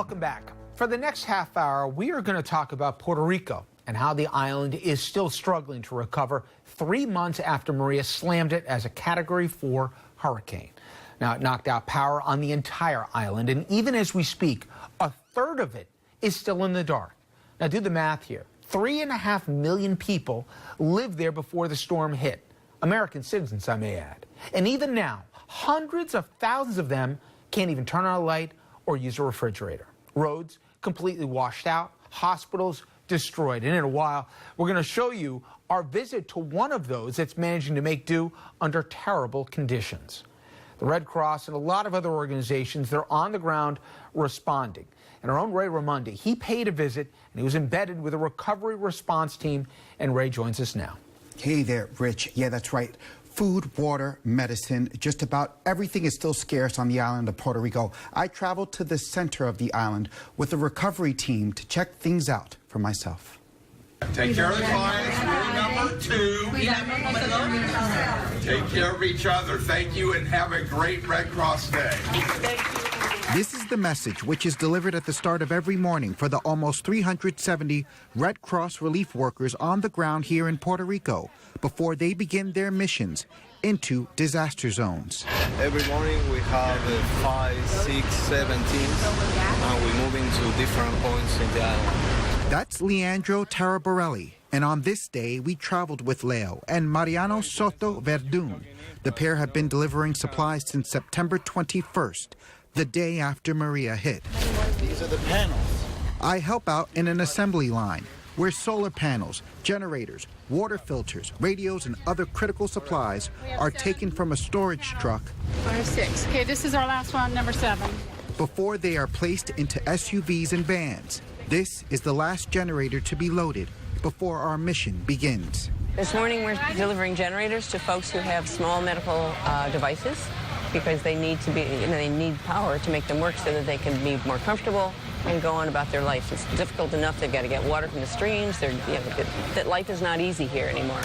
Welcome back. For the next half hour, we are going to talk about Puerto Rico and how the island is still struggling to recover 3 months after Maria slammed it as a Category 4 hurricane. Now, it knocked out power on the entire island, and even as we speak, a third of it is still in the dark. Now, do the math here. 3.5 million people lived there before the storm hit. American citizens, I may add. And even now, hundreds of thousands of them can't even turn on a light or use a refrigerator. Roads completely washed out, hospitals destroyed. And in a while, we're going to show you our visit to one of those that's managing to make do under terrible conditions. The Red Cross and a lot of other organizations, they're on the ground responding. And our own Ray Raimondi, he paid a visit and he was embedded with a recovery response team. And Ray joins us now. Hey there, Rich. Yeah, that's right. Food, water, medicine, just about everything is still scarce on the island of Puerto Rico. I traveled to the center of the island with a recovery team to check things out for myself. Take care of the clients. Rule number 2. Take care of each other. Thank you and have a great Red Cross day. Thank you. This is the message which is delivered at the start of every morning for the almost 370 Red Cross relief workers on the ground here in Puerto Rico before they begin their missions into disaster zones. Every morning we have 5, 6, 7 teams and we're moving to different points in the island. That's Leandro Taraborelli, and on this day we traveled with Leo and Mariano Soto Verdun. The pair have been delivering supplies since September 21st, the day after Maria hit. These are the panels. I help out in an assembly line where solar panels, generators, water filters, radios, and other critical supplies are taken from a storage truck. 6. Okay, this is our last one, number 7. Before they are placed into SUVs and vans. This is the last generator to be loaded before our mission begins. This morning we're delivering generators to folks who have small medical devices because they need to be, they need power to make them work so that they can be more comfortable and go on about their life. It's difficult enough. They've got to get water from the streams. That life is not easy here anymore.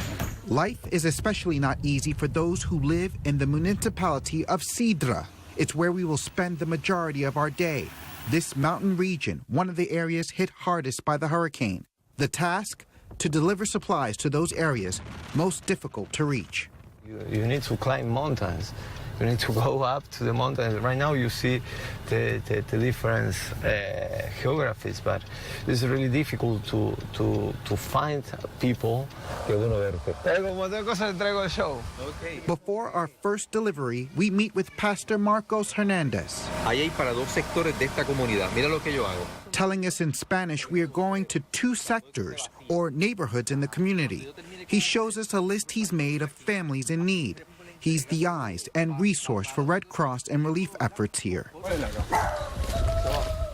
Life is especially not easy for those who live in the municipality of Sidra. It's where we will spend the majority of our day. This mountain region, one of the areas hit hardest by the hurricane. The task? To deliver supplies to those areas most difficult to reach. You need to climb mountains. You need to go up to the mountains. Right now you see the different geographies, but it's really difficult to find people. Before our first delivery, we meet with Pastor Marcos Hernandez. Telling us in Spanish we are going to 2 sectors, or neighborhoods in the community. He shows us a list he's made of families in need. He's the eyes and resource for Red Cross and relief efforts here.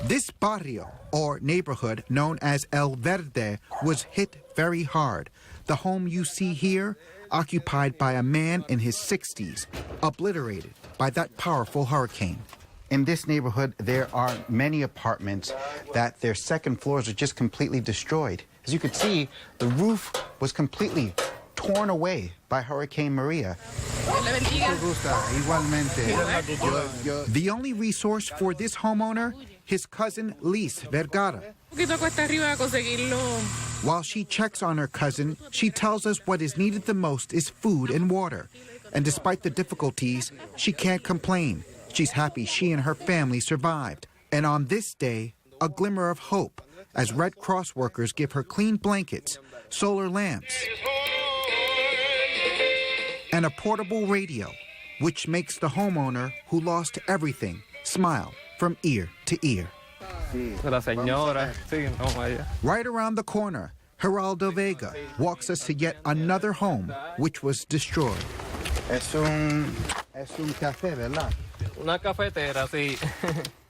This barrio, or neighborhood known as El Verde, was hit very hard. The home you see here, occupied by a man in his 60s, obliterated by that powerful hurricane. In this neighborhood, there are many apartments that their second floors are just completely destroyed. As you can see, the roof was completely torn away by Hurricane Maria. The only resource for this homeowner, his cousin Liz Vergara. While she checks on her cousin, she tells us what is needed the most is food and water. And despite the difficulties, she can't complain. She's happy she and her family survived. And on this day, a glimmer of hope as Red Cross workers give her clean blankets, solar lamps, and a portable radio, which makes the homeowner who lost everything smile from ear to ear. Right around the corner, Geraldo Vega walks us to yet another home which was destroyed. Es un café, ¿verdad? Una cafetera, sí.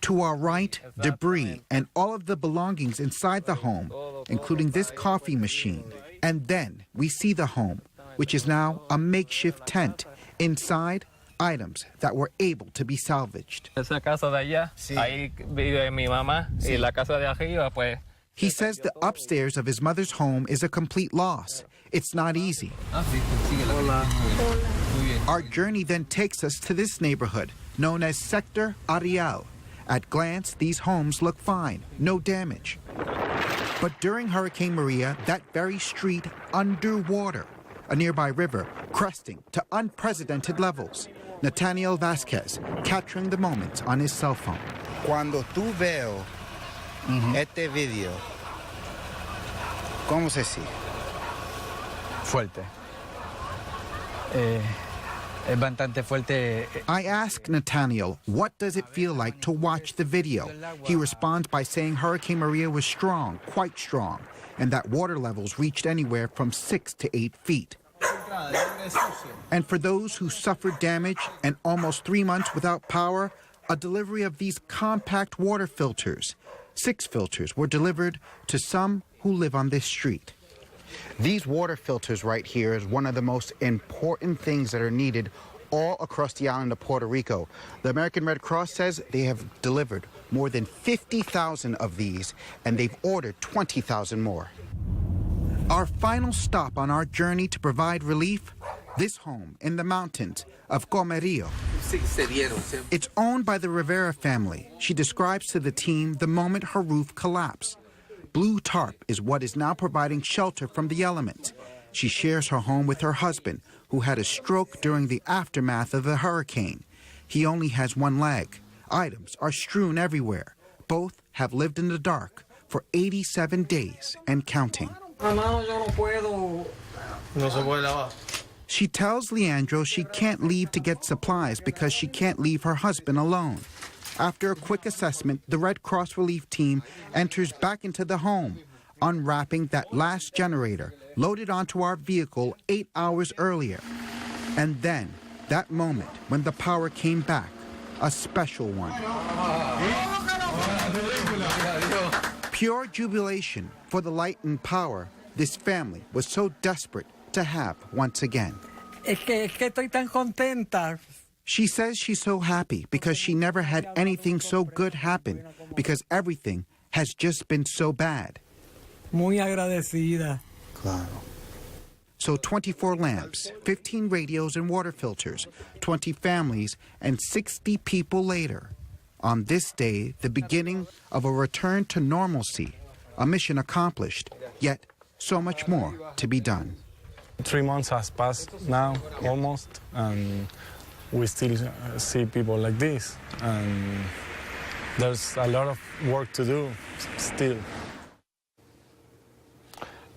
To our right, debris and all of the belongings inside the home, including this coffee machine. And then we see the home, which is now a makeshift tent. Inside, items that were able to be salvaged. Esa casa de allá, ahí vive mi mamá, y la casa de arriba, pues. He says the upstairs of his mother's home is a complete loss. It's not easy. Our journey then takes us to this neighborhood, known as Sector Arial, At glance, these homes look fine, no damage. But during Hurricane Maria, that very street underwater, a nearby river cresting to unprecedented levels. Nathaniel Vasquez capturing the moments on his cell phone. Cuando tú veo este video, ¿cómo se siente? Fuerte. Es bastante fuerte. I ask Nathaniel, what does it feel like to watch the video? He responds by saying Hurricane Maria was strong, quite strong, and that water levels reached anywhere from 6 to 8 feet. And for those who suffered damage and almost 3 months without power, a delivery of these compact water filters. 6 filters were delivered to some who live on this street. These water filters right here is one of the most important things that are needed all across the island of Puerto Rico. The American Red Cross says they have delivered more than 50,000 of these, and they've ordered 20,000 more. Our final stop on our journey to provide relief, this home in the mountains of Comerío. It's owned by the Rivera family. She describes to the team the moment her roof collapsed. Blue tarp is what is now providing shelter from the elements. She shares her home with her husband, who had a stroke during the aftermath of the hurricane. He only has one leg. Items are strewn everywhere. Both have lived in the dark for 87 days and counting. She tells Leandro she can't leave to get supplies because she can't leave her husband alone. After a quick assessment, the Red Cross relief team enters back into the home, unwrapping that last generator loaded onto our vehicle 8 hours earlier. And then, that moment when the power came back, a special one. Pure jubilation for the light and power this family was so desperate to have once again. Es que estoy tan contenta. She says she's so happy because she never had anything so good happen, because everything has just been so bad. Muy agradecida. Claro. So 24 lamps, 15 radios and water filters, 20 families, and 60 people later. On this day, the beginning of a return to normalcy, a mission accomplished, yet so much more to be done. 3 months has passed now, almost, and we still see people like this, and there's a lot of work to do still.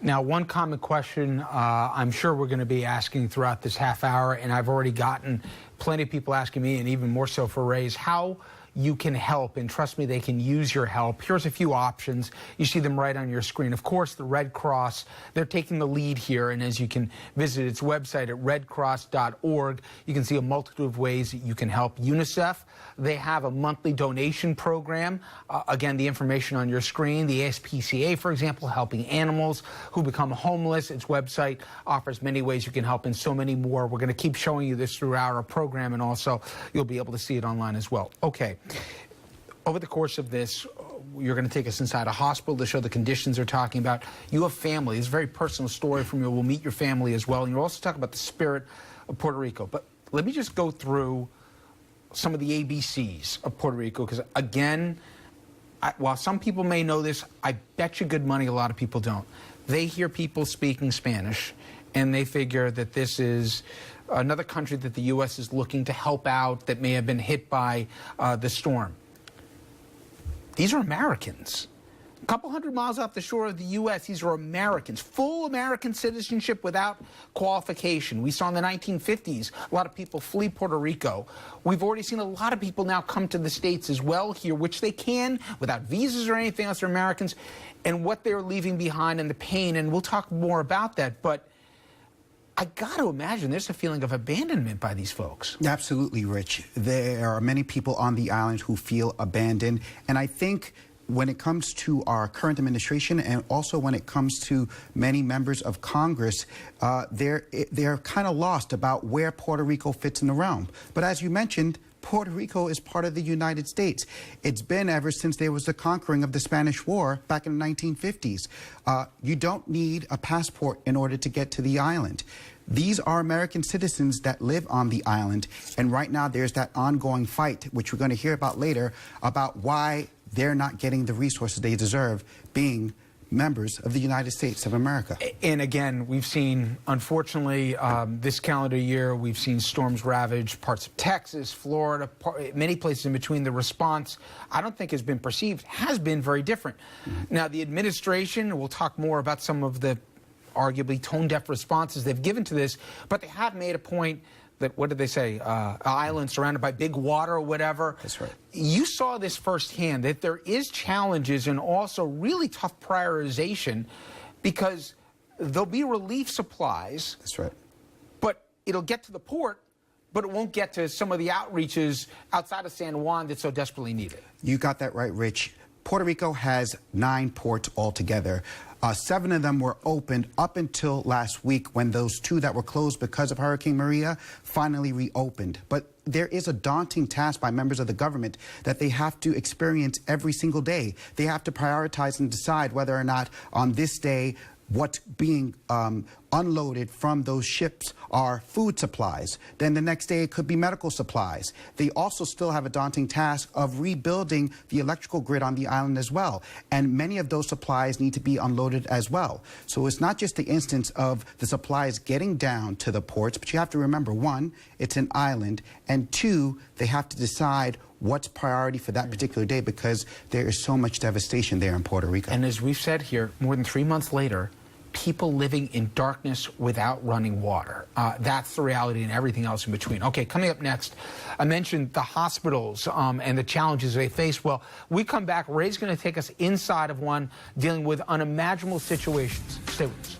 Now, one common question I'm sure we're going to be asking throughout this half hour, and I've already gotten plenty of people asking me, and even more so for Ray, is how you can help, and trust me, they can use your help. Here's a few options. You see them right on your screen. Of course, the Red Cross, they're taking the lead here, and as you can visit its website at redcross.org, you can see a multitude of ways that you can help. UNICEF, they have a monthly donation program. Again, the information on your screen. The ASPCA, for example, helping animals who become homeless. Its website offers many ways you can help and so many more. We're going to keep showing you this throughout our program, and also you'll be able to see it online as well. Okay. Over the course of this, you're going to take us inside a hospital to show the conditions they're talking about. You have family. It's a very personal story from you. We'll meet your family as well. And you'll also talk about the spirit of Puerto Rico. But let me just go through some of the ABCs of Puerto Rico, because, again, while some people may know this, I bet you good money a lot of people don't. They hear people speaking Spanish, and they figure that this is another country that the U.S. is looking to help out that may have been hit by the storm. These are Americans. A couple hundred miles off the shore of the U.S., these are Americans. Full American citizenship without qualification. We saw in the 1950s a lot of people flee Puerto Rico. We've already seen a lot of people now come to the States as well here, which they can without visas or anything else. They're Americans. And what they're leaving behind and the pain, and we'll talk more about that. But I got to imagine there's a feeling of abandonment by these folks. Absolutely, Rich. There are many people on the island who feel abandoned. And I think when it comes to our current administration, and also when it comes to many members of Congress, they're kind of lost about where Puerto Rico fits in the realm. But as you mentioned, Puerto Rico is part of the United States. It's been ever since there was the conquering of the Spanish War back in the 1950s. You don't need a passport in order to get to the island. These are American citizens that live on the island, and right now there's that ongoing fight, which we're going to hear about later, about why they're not getting the resources they deserve, being members of the United States of America. And again, we've seen, unfortunately, this calendar year, we've seen storms ravage parts of Texas, Florida, many places in between. The response, I don't think has been perceived, has been very different. Now, the administration, we'll talk more about some of the arguably tone-deaf responses they've given to this, but they have made a point that, what did they say, an island surrounded by big water or whatever. That's right. You saw this firsthand, that there is challenges and also really tough prioritization, because there'll be relief supplies. That's right. But it'll get to the port, but it won't get to some of the outreaches outside of San Juan that so desperately need it. You got that right, Rich. Puerto Rico has 9 ports altogether. 7 of them were opened up until last week, when those 2 that were closed because of Hurricane Maria finally reopened. But there is a daunting task by members of the government that they have to experience every single day. They have to prioritize and decide whether or not on this day what's being unloaded from those ships are food supplies. Then the next day it could be medical supplies. They also still have a daunting task of rebuilding the electrical grid on the island as well. And many of those supplies need to be unloaded as well. So it's not just the instance of the supplies getting down to the ports, but you have to remember, 1, it's an island, and 2, they have to decide what's priority for that particular day, because there is so much devastation there in Puerto Rico. And as we've said here, more than 3 months later, people living in darkness without running water. That's the reality, and everything else in between. Okay, coming up next, I mentioned the hospitals and the challenges they face. Well, we come back, Ray's going to take us inside of one, dealing with unimaginable situations. Stay with us.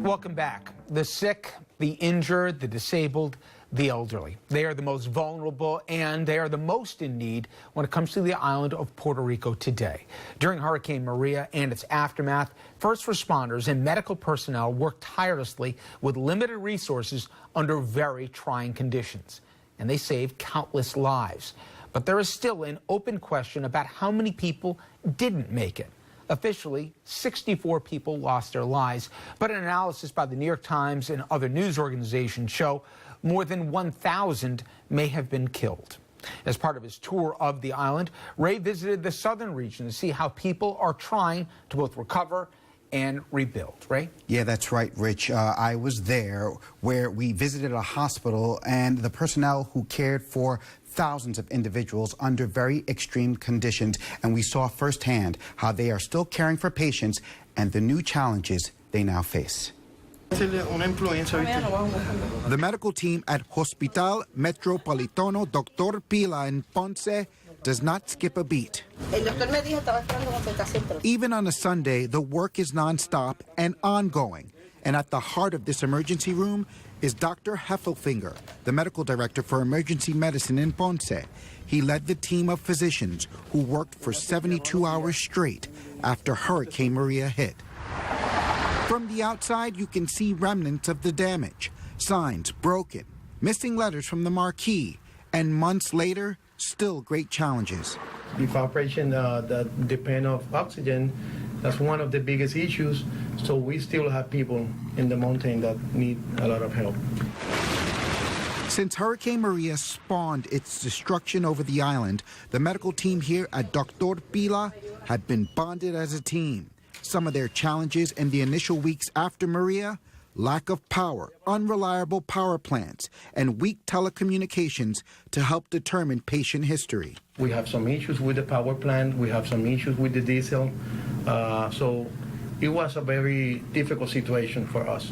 Welcome back. The sick, the injured, the disabled, the elderly. They are the most vulnerable, and they are the most in need when it comes to the island of Puerto Rico today. During Hurricane Maria and its aftermath, first responders and medical personnel worked tirelessly with limited resources under very trying conditions, and they saved countless lives. But there is still an open question about how many people didn't make it. Officially, 64 people lost their lives, but an analysis by the New York Times and other news organizations show more than 1,000 may have been killed. As part of his tour of the island, Ray visited the southern region to see how people are trying to both recover and rebuild. Ray? Yeah, that's right, Rich. I was there, where we visited a hospital, and the personnel who cared for thousands of individuals under very extreme conditions, and we saw firsthand how they are still caring for patients and the new challenges they now face. The medical team at Hospital Metropolitano Dr. Pila in Ponce does not skip a beat. Even on a Sunday, the work is nonstop and ongoing. And at the heart of this emergency room is Dr. Heffelfinger, the medical director for emergency medicine in Ponce. He led the team of physicians who worked for 72 hours straight after Hurricane Maria hit. From the outside, you can see remnants of the damage, signs broken, missing letters from the marquee, and months later, still great challenges. Evaporation that depend on oxygen, that's one of the biggest issues. So we still have people in the mountain that need a lot of help. Since Hurricane Maria spawned its destruction over the island, the medical team here at Dr. Pila had been bonded as a team. Some of their challenges in the initial weeks after Maria: lack of power, unreliable power plants, and weak telecommunications to help determine patient history. We have some issues with the power plant. We have some issues with the diesel. So it was a very difficult situation for us.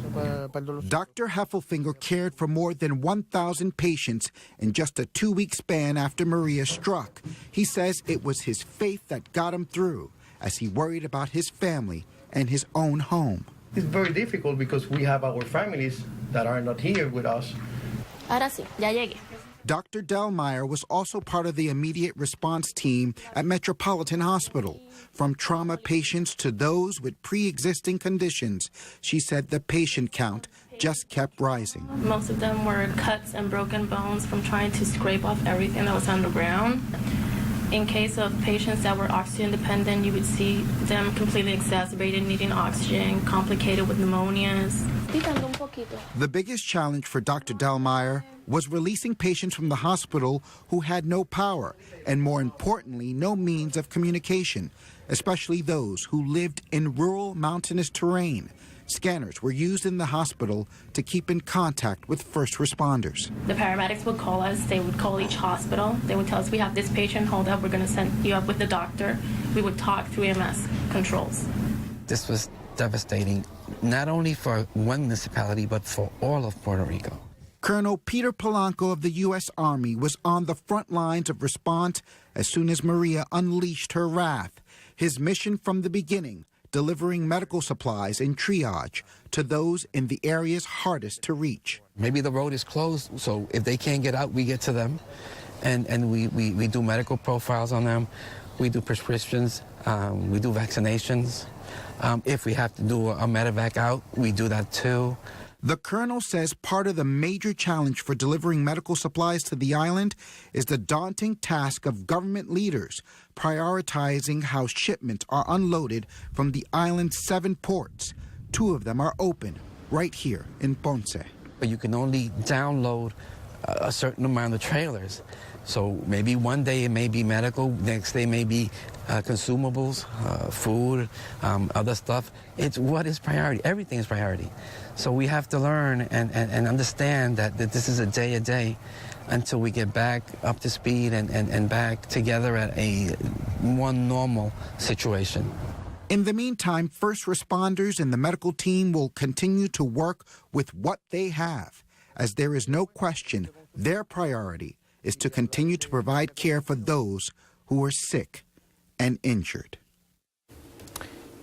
Dr. Heffelfinger cared for more than 1,000 patients in just a 2-week span after Maria struck. He says it was his faith that got him through, as he worried about his family and his own home. It's very difficult because we have our families that are not here with us. Ahora sí, ya llegué. Dr. Delmeyer was also part of the immediate response team at Metropolitan Hospital. From trauma patients to those with pre-existing conditions, she said the patient count just kept rising. Most of them were cuts and broken bones from trying to scrape off everything that was on the ground. In case of patients that were oxygen dependent, you would see them completely exacerbated, needing oxygen, complicated with pneumonias. The biggest challenge for Dr. Delmeyer was releasing patients from the hospital who had no power and, more importantly, no means of communication, especially those who lived in rural mountainous terrain. Scanners were used in the hospital to keep in contact with first responders. The paramedics would call us. They would call each hospital. They would tell us, we have this patient, hold up, we're going to send you up with the doctor. We would talk through EMS controls. This was devastating, not only for one municipality, but for all of Puerto Rico. Colonel Peter Polanco of the U.S. Army was on the front lines of response as soon as Maria unleashed her wrath. His mission from the beginning, delivering medical supplies and triage to those in the areas hardest to reach. Maybe the road is closed, so if they can't get out, we get to them. And we do medical profiles on them. We do prescriptions. We do vaccinations. If we have to do a medevac out, we do that too. The colonel says part of the major challenge for delivering medical supplies to the island is the daunting task of government leaders prioritizing how shipments are unloaded from the island's 7 ports. 2 of them are open right here in Ponce. But you can only download a certain amount of trailers. So maybe one day it may be medical, next day may be consumables, food, other stuff. It's what is priority. Everything is priority. So we have to learn and understand that this is a day until we get back up to speed and back together at a more normal situation. In the meantime, first responders and the medical team will continue to work with what they have, as there is no question their priority is to continue to provide care for those who are sick and injured.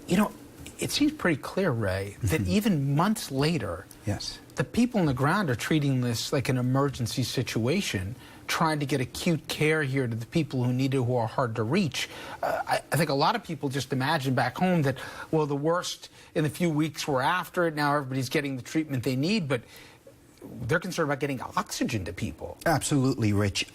You know, it seems pretty clear, Ray, that even months later, yes, the people on the ground are treating this like an emergency situation, trying to get acute care here to the people who need it, who are hard to reach. I think a lot of people just imagine back home that, well, the worst in the few weeks were after it, now everybody's getting the treatment they need, but they're concerned about getting oxygen to people. Absolutely, Rich.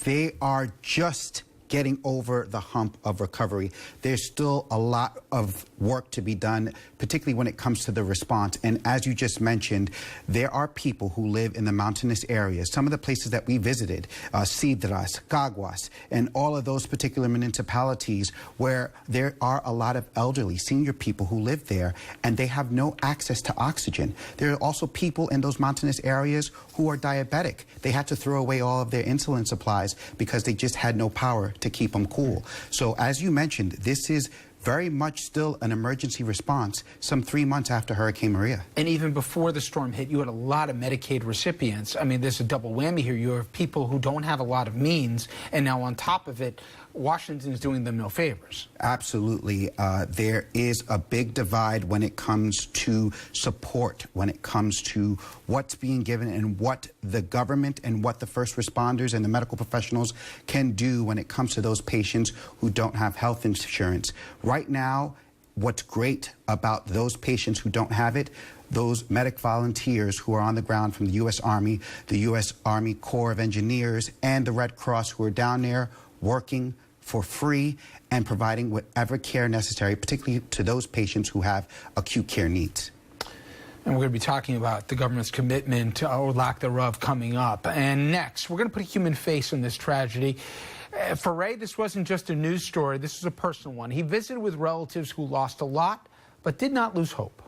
They are just getting over the hump of recovery. There's still a lot of work to be done, particularly when it comes to the response. And as you just mentioned, there are people who live in the mountainous areas. Some of the places that we visited, Cidras, Caguas, and all of those particular municipalities where there are a lot of elderly, senior people who live there, and they have no access to oxygen. There are also people in those mountainous areas who are diabetic. They had to throw away all of their insulin supplies because they just had no power to keep them cool. So as you mentioned, this is very much still an emergency response some 3 months after Hurricane Maria. And even before the storm hit, you had a lot of Medicaid recipients. I mean, there's a double whammy here. You have people who don't have a lot of means, and now on top of it, Washington's doing them no favors. Absolutely. There is a big divide when it comes to support, when it comes to what's being given and what the government and what the first responders and the medical professionals can do when it comes to those patients who don't have health insurance. Right now, what's great about those patients who don't have it, those medic volunteers who are on the ground from the U.S. Army, the U.S. Army Corps of Engineers, and the Red Cross who are down there working for free and providing whatever care necessary, particularly to those patients who have acute care needs. And we're going to be talking about the government's commitment or lack thereof coming up. And next, we're going to put a human face on this tragedy. For Ray, this wasn't just a news story. This is a personal one. He visited with relatives who lost a lot, but did not lose hope.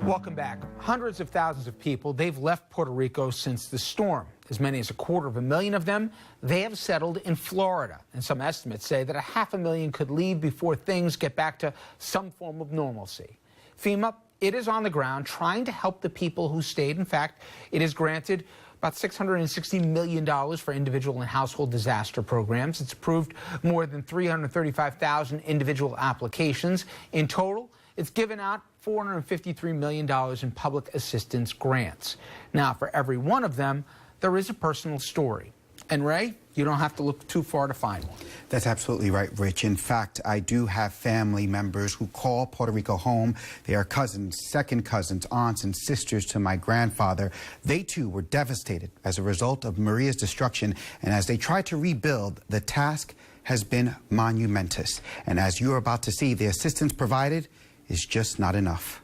Welcome back. Hundreds of thousands of people, they've left Puerto Rico since the storm. As many as 250,000 of them, they have settled in Florida. And some estimates say that 500,000 could leave before things get back to some form of normalcy. FEMA, it is on the ground trying to help the people who stayed. In fact, it has granted about $660 million for individual and household disaster programs. It's approved more than 335,000 individual applications. In total, it's given out $453 million in public assistance grants. Now, for every one of them, there is a personal story. And Ray, you don't have to look too far to find one. That's absolutely right, Rich. In fact, I do have family members who call Puerto Rico home. They are cousins, second cousins, aunts, and sisters to my grandfather. They, too, were devastated as a result of Maria's destruction. And as they try to rebuild, the task has been monumentous. And as you're about to see, the assistance provided is just not enough.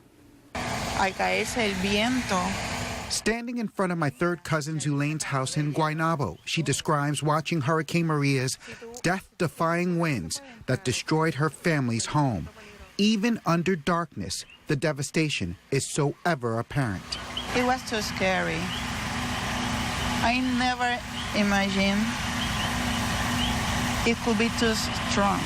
Al caerse el viento. Standing in front of my third cousin Zulane's house in Guaynabo, she describes watching Hurricane Maria's death-defying winds that destroyed her family's home. Even under darkness, the devastation is so ever apparent. It was too scary. I never imagined it could be too strong.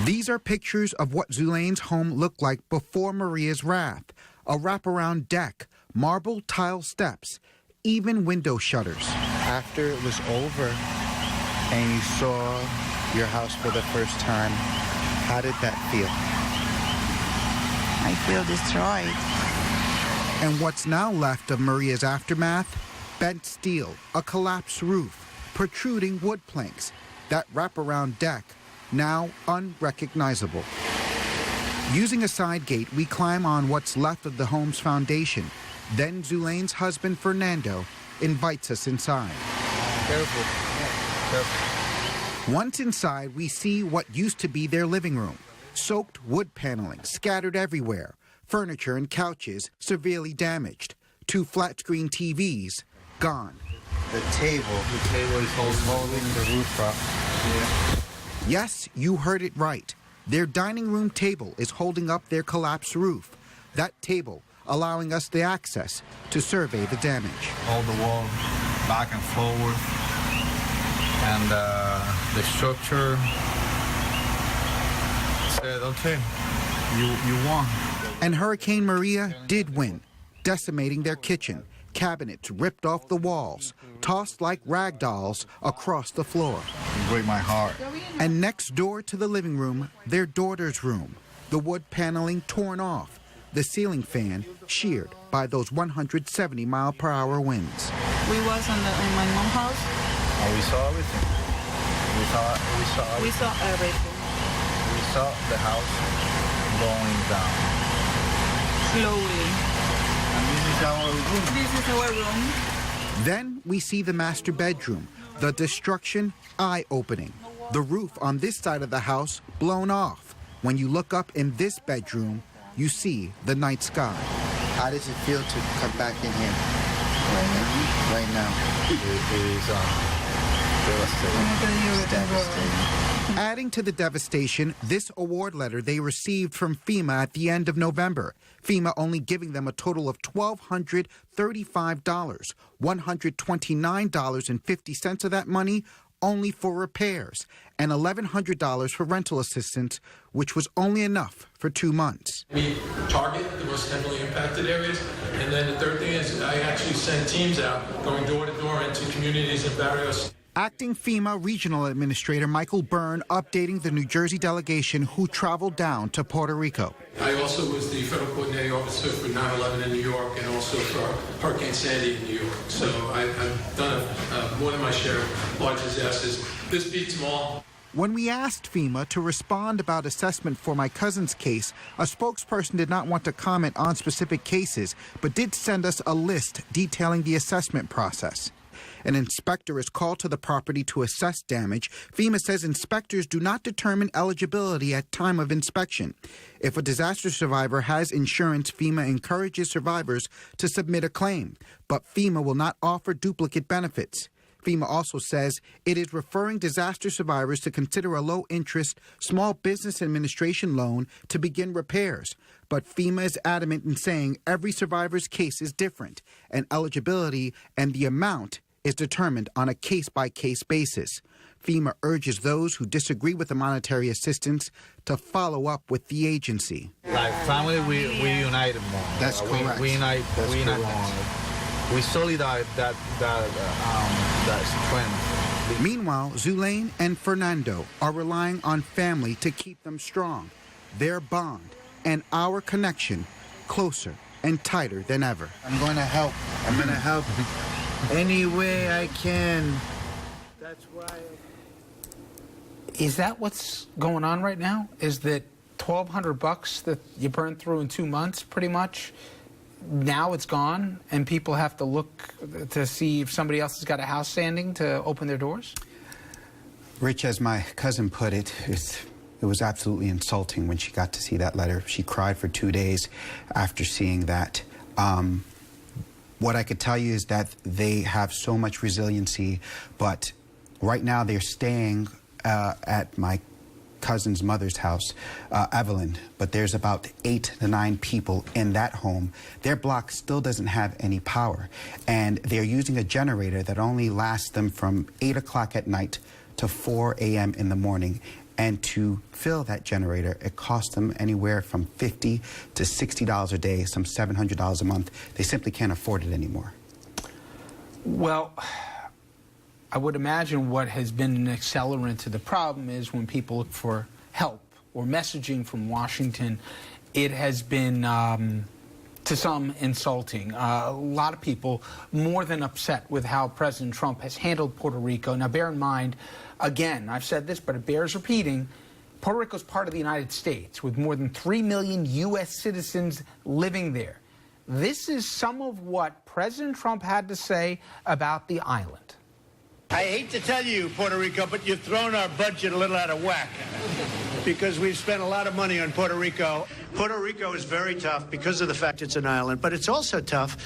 These are pictures of what Zulane's home looked like before Maria's wrath. A wraparound deck, marble tile steps, even window shutters. After it was over and you saw your house for the first time, how did that feel? I feel destroyed. And what's now left of Maria's aftermath? Bent steel, a collapsed roof, protruding wood planks, that wraparound deck, now unrecognizable. Using a side gate, we climb on what's left of the home's foundation. Then Zulane's husband, Fernando, invites us inside. Careful. Careful. Once inside, we see what used to be their living room. Soaked wood paneling scattered everywhere. Furniture and couches severely damaged. 2 flat-screen TVs gone. The table is holding the roof up. Yeah. Yes, you heard it right. Their dining room table is holding up their collapsed roof. That table allowing us the access to survey the damage. All the wall back and forward, and the structure said, okay, you won. And Hurricane Maria did win, decimating their kitchen. Cabinets ripped off the walls, tossed like rag dolls across the floor. You break my heart. And next door to the living room, their daughter's room. The wood paneling torn off, the ceiling fan sheared by those 170-mile-per-hour winds. We was in my mom's house. Oh, we saw everything. We saw everything. We saw the house going down. Slowly. This is our room. Then we see the master bedroom. The destruction, eye-opening. The roof on this side of the house blown off. When you look up in this bedroom, you see the night sky. How does it feel to come back in here right now? It is devastating. Adding to the devastation, this award letter they received from FEMA at the end of November. FEMA only giving them a total of $1,235, $129.50 of that money only for repairs, and $1,100 for rental assistance, which was only enough for 2 months. We target the most heavily impacted areas, and then the third thing is I actually send teams out going door to door into communities and barrios. Acting FEMA Regional Administrator Michael Byrne updating the New Jersey delegation who traveled down to Puerto Rico. I also was the federal coordinating officer for 9/11 in New York and also for Hurricane Sandy in New York. So I've done more than my share of large disasters. This beats them all. When we asked FEMA to respond about assessment for my cousin's case, a spokesperson did not want to comment on specific cases, but did send us a list detailing the assessment process. An inspector is called to the property to assess damage. FEMA says inspectors do not determine eligibility at time of inspection. If a disaster survivor has insurance, FEMA encourages survivors to submit a claim, but FEMA will not offer duplicate benefits. FEMA also says it is referring disaster survivors to consider a low-interest Small Business Administration loan to begin repairs. But FEMA is adamant in saying every survivor's case is different, and eligibility and the amount is determined on a case-by-case basis. FEMA urges those who disagree with the monetary assistance to follow up with the agency. Like family, we united more. That's correct. We unite more. We solidarize that strength. Meanwhile, Zulane and Fernando are relying on family to keep them strong, their bond and our connection closer and tighter than ever. I'm going to help. I'm going to help any way I can. Is that what's going on right now? Is that $1,200 that you burned through in 2 months, pretty much, now it's gone, and people have to look to see if somebody else has got a house standing to open their doors? Rich, as my cousin put it, it was absolutely insulting when she got to see that letter. She cried for 2 days after seeing that. What I could tell you is that they have so much resiliency, but right now they're staying at my cousin's mother's house, Evelyn, but there's about 8 to 9 people in that home. Their block still doesn't have any power, and they're using a generator that only lasts them from 8 o'clock at night to 4 a.m. in the morning. And to fill that generator, it costs them anywhere from $50 to $60 a day, some $700 a month. They simply can't afford it anymore. Well, I would imagine what has been an accelerant to the problem is when people look for help or messaging from Washington, it has been, to some, insulting. A lot of people more than upset with how President Trump has handled Puerto Rico. Now, bear in mind, again, I've said this, but it bears repeating, Puerto Rico is part of the United States with more than 3 million U.S. citizens living there. This is some of what President Trump had to say about the island. I hate to tell you, Puerto Rico, but you've thrown our budget a little out of whack because we've spent a lot of money on Puerto Rico. Puerto Rico is very tough because of the fact it's an island, but it's also tough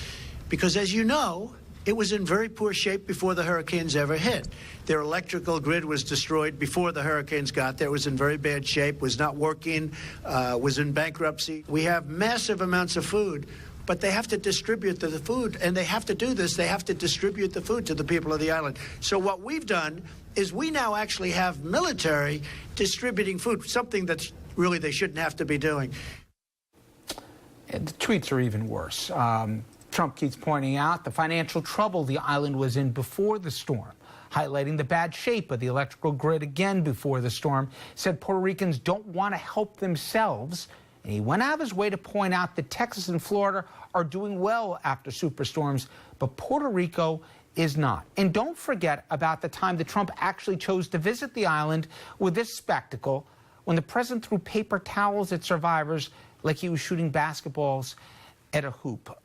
because, as you know, it was in very poor shape before the hurricanes ever hit. Their electrical grid was destroyed before the hurricanes got there. It was in very bad shape, was not working, was in bankruptcy. We have massive amounts of food, but they have to distribute the food, and they have to do this. They have to distribute the food to the people of the island. So what we've done is we now actually have military distributing food, something that's really they shouldn't have to be doing. And the tweets are even worse. Trump keeps pointing out the financial trouble the island was in before the storm, highlighting the bad shape of the electrical grid again before the storm, said Puerto Ricans don't want to help themselves. And he went out of his way to point out that Texas and Florida are doing well after superstorms, but Puerto Rico is not. And don't forget about the time that Trump actually chose to visit the island with this spectacle when the president threw paper towels at survivors like he was shooting basketballs at a hoop.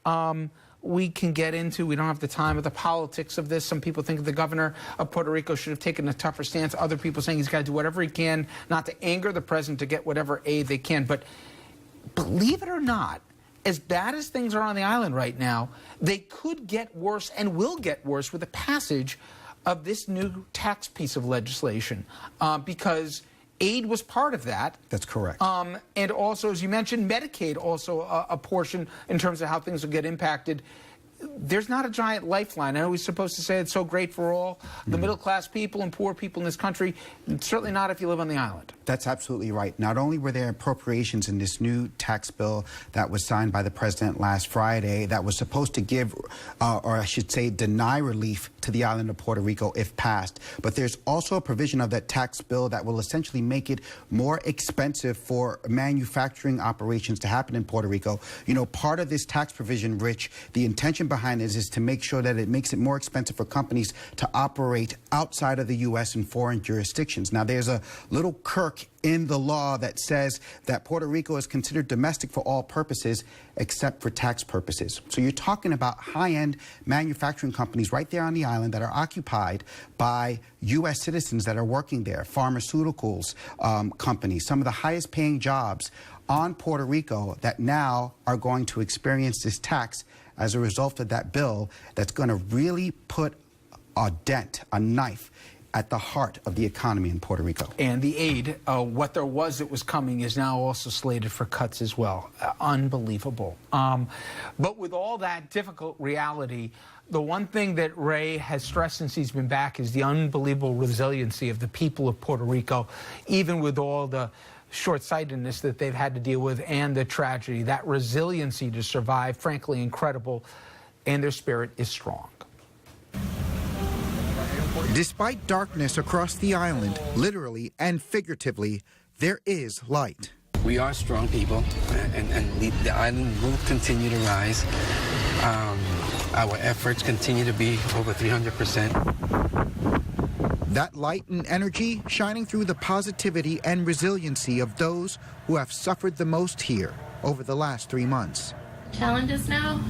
We can get into, we don't have the time, of the politics of this. Some people think the governor of Puerto Rico should have taken a tougher stance. Other people saying he's got to do whatever he can not to anger the president to get whatever aid they can. But believe it or not, as bad as things are on the island right now, they could get worse and will get worse with the passage of this new tax piece of legislation because aid was part of that. That's correct. And also, as you mentioned, Medicaid also a portion in terms of how things will get impacted. There's not a giant lifeline. I know we're supposed to say it's so great for all the middle-class people and poor people in this country. Certainly not if you live on the island. That's absolutely right. Not only were there appropriations in this new tax bill that was signed by the president last Friday that was supposed to give, or I should say deny relief to the island of Puerto Rico if passed, but there's also a provision of that tax bill that will essentially make it more expensive for manufacturing operations to happen in Puerto Rico. You know, part of this tax provision, Rich, the intention behind it is to make sure that it makes it more expensive for companies to operate outside of the U.S. in foreign jurisdictions. Now, there's a little quirk in the law that says that Puerto Rico is considered domestic for all purposes except for tax purposes. So you're talking about high-end manufacturing companies right there on the island that are occupied by U.S. citizens that are working there, pharmaceuticals companies, some of the highest paying jobs on Puerto Rico that now are going to experience this tax as a result of that bill that's going to really put a dent, a knife, at the heart of the economy in Puerto Rico. And the aid, what there was that was coming, is now also slated for cuts as well. Unbelievable. But with all that difficult reality, the one thing that Ray has stressed since he's been back is the unbelievable resiliency of the people of Puerto Rico, even with all the short-sightedness that they've had to deal with and the tragedy. That resiliency to survive, frankly, incredible, and their spirit is strong. Despite darkness across the island, literally and figuratively, there is light. We are strong people, and the island will continue to rise. Our efforts continue to be over 300%. That light and energy shining through the positivity and resiliency of those who have suffered the most here over the last 3 months. Challenges now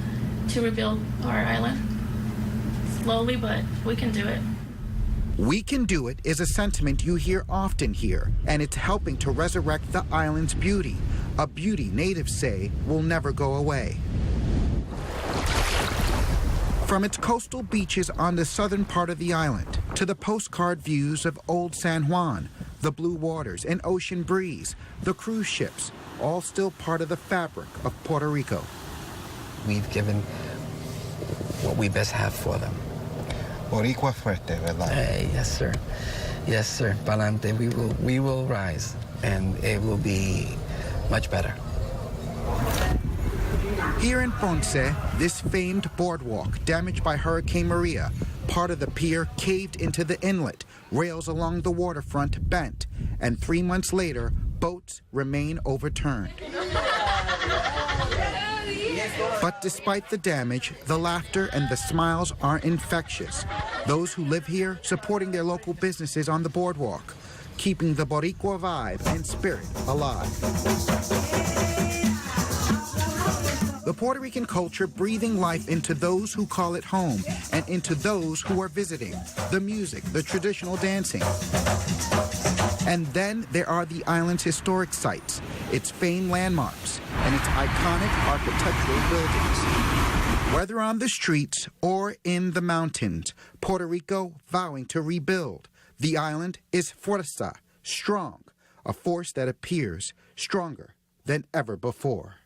to rebuild our island. Slowly, but we can do it. We can do it is a sentiment you hear often here, and it's helping to resurrect the island's beauty, a beauty natives say will never go away. From its coastal beaches on the southern part of the island to the postcard views of Old San Juan, the blue waters and ocean breeze, the cruise ships, all still part of the fabric of Puerto Rico. We've given what we best have for them. Boricua fuerte, ¿verdad? Yes, sir. Yes, sir. Palante, we will rise, and it will be much better. Here in Ponce, this famed boardwalk, damaged by Hurricane Maria, part of the pier caved into the inlet, rails along the waterfront bent, and 3 months later, boats remain overturned. But despite the damage, the laughter and the smiles are infectious. Those who live here supporting their local businesses on the boardwalk, keeping the Boricua vibe and spirit alive. The Puerto Rican culture breathing life into those who call it home and into those who are visiting. The music, the traditional dancing. And then there are the island's historic sites, its famed landmarks, and its iconic architectural buildings. Whether on the streets or in the mountains, Puerto Rico vowing to rebuild. The island is fuerza, strong, a force that appears stronger than ever before.